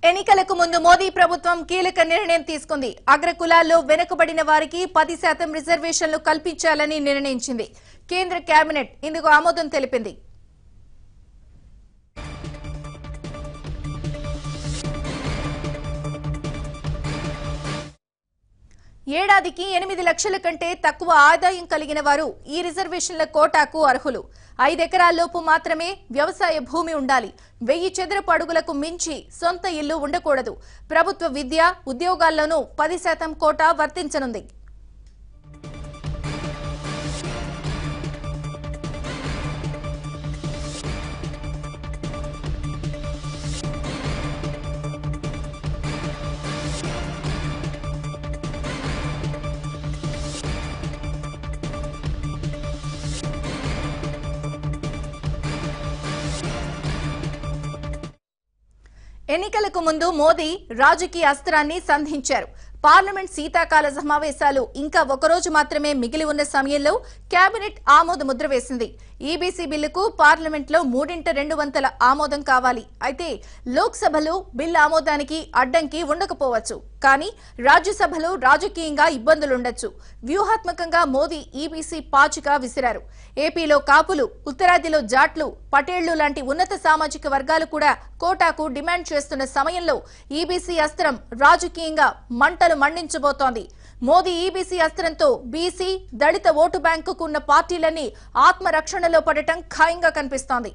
ఎన్నికలకు ముందు మోదీ ప్రభుత్వం కీలక నిర్ణయం తీసుకుంది. అగ్రకులాల్లో వెనుకబడిన వారికి 10% రిజర్వేషన్లు కల్పించాలని నిర్ణయించింది. కేంద్ర కేబినెట్ ఇందుకు ఆమోదం తెలిపింది. ఏడాదికి 8 లక్షల కంటే తక్కువ ఆదాయం కలిగిన వారు ఈ రిజర్వేషన్ల కోటాకు అర్హులు. 5 ఎకరాల్లోపు మాత్రమే వ్యవసాయ భూమి ఉండాలి. 1000 చదరపు అడుగులకు మించి సొంత ఇల్లు ఉండకూడదు. ప్రభుత్వ విద్య, ఉద్యోగాల్లోనూ 10% కోటా వర్తించనుంది. ఎన్నికలకు ముందు మోదీ రాజకీయ అస్త్రాన్ని సంధించారు. పార్లమెంట్ శీతాకాల సమావేశాలు ఇంకా ఒకరోజు మాత్రమే మిగిలి ఉన్న సమయంలో కేబినెట్ ఆమోద ముద్ర వేసింది. ఈబీసీ బిల్లుకు పార్లమెంట్లో 3/2 ఆమోదం కావాలి. అయితే లోక్సభలో బిల్లు ఆమోదానికి అడ్డంకి ఉండకపోవచ్చు. కానీ రాజ్యసభలో రాజకీయంగా ఇబ్బందులుండొచ్చు. వ్యూహాత్మకంగా మోదీ ఈబీసీ పాచిక విసిరారు. ఏపీలో కాపులు, ఉత్తరాదిలో జాట్లు, పటేళ్లు లాంటి ఉన్నత సామాజిక వర్గాలు కూడా కోటాకు డిమాండ్ చేస్తున్న సమయంలో ఈబీసీ అస్త్రం రాజకీయంగా మంటలు మండించబోతోంది. మోదీ ఈబీసీ అస్త్రంతో బీసీ, దళిత ఓటు బ్యాంకుకు ఉన్న పార్టీలన్నీ ఆత్మరక్షణలో పడటం ఖాయంగా కనిపిస్తోంది.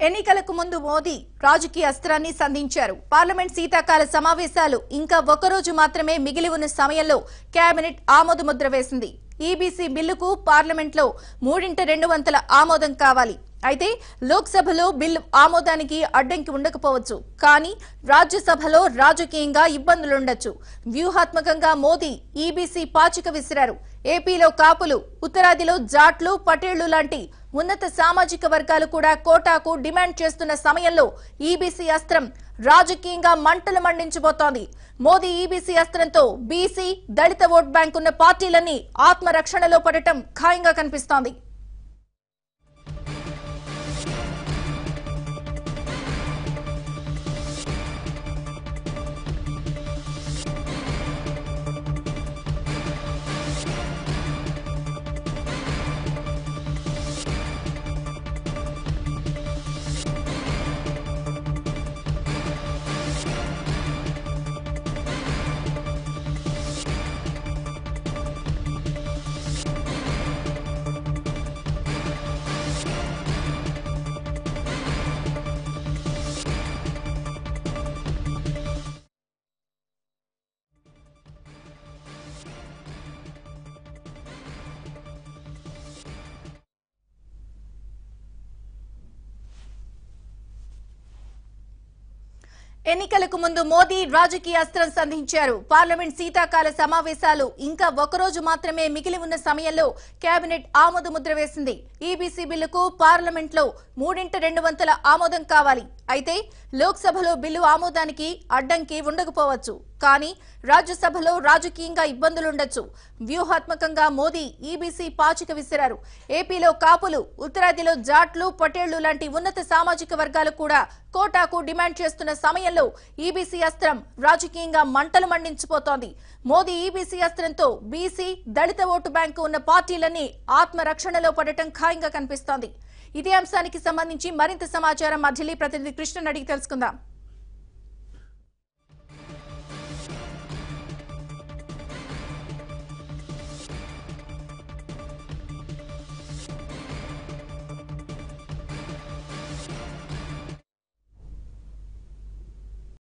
ఎన్నికలకు ముందు మోదీ రాజకీయ అస్త్రాన్ని సంధించారు. పార్లమెంట్ శీతాకాల సమావేశాలు ఇంకా ఒకరోజు మాత్రమే మిగిలి ఉన్న సమయంలో కేబినెట్ ఆమోద ముద్ర వేసింది. ఈబీసీ బిల్లుకు పార్లమెంట్లో 3/2 ఆమోదం కావాలి. అయితే లోక్సభలో బిల్లు ఆమోదానికి అడ్డంకి ఉండకపోవచ్చు. కానీ రాజ్యసభలో రాజకీయంగా ఇబ్బందులుండొచ్చు. వ్యూహాత్మకంగా మోదీ ఈబీసీ పాచిక విసిరారు. ఏపీలో కాపులు, ఉత్తరాదిలో జాట్లు, పటేళ్లు లాంటి ఉన్నత సామాజిక వర్గాలు కూడా కోటాకు డిమాండ్ చేస్తున్న సమయంలో ఈబీసీ అస్త్రం రాజకీయంగా మంటలు మండించబోతోంది. మోదీ ఈబీసీ అస్త్రంతో బీసీ, దళిత ఓట్ బ్యాంక్ ఉన్న పార్టీలన్నీ ఆత్మరక్షణలో పడటం ఖాయంగా కనిపిస్తోంది. ఎన్నికలకు ముందు మోదీ రాజకీయ అస్త్రం సంధించారు. పార్లమెంట్ శీతాకాల సమావేశాలు ఇంకా ఒకరోజు మాత్రమే మిగిలి ఉన్న సమయంలో కేబినెట్ ఆమోద ముద్ర వేసింది. ఈబీసీ బిల్లుకు పార్లమెంట్లో 3/2 ఆమోదం కావాలి. అయితే లోక్సభలో బిల్లు ఆమోదానికి అడ్డంకి ఉండకపోవచ్చు. కానీ రాజ్యసభలో రాజకీయంగా ఇబ్బందులుండొచ్చు. వ్యూహాత్మకంగా మోదీ ఈబీసీ పాచిక విసిరారు. ఏపీలో కాపులు, ఉత్తరాదిలో జాట్లు, పటేళ్లు లాంటి ఉన్నత సామాజిక వర్గాలు కూడా కోటాకు డిమాండ్ చేస్తున్న సమయంలో ఈబీసీ అస్త్రం రాజకీయంగా మంటలు మండించిపోతోంది. మోదీ ఈబీసీ అస్త్రంతో బీసీ, దళిత ఓటు బ్యాంకు ఉన్న పార్టీలన్నీ ఆత్మరక్షణలో పడటం ఖాయంగా కనిపిస్తోంది. ఇదే అంశానికి సంబంధించి మరింత సమాచారం మా ఢిల్లీ ప్రతినిధి కృష్ణన్ అడిగి తెలుసుకుందాం.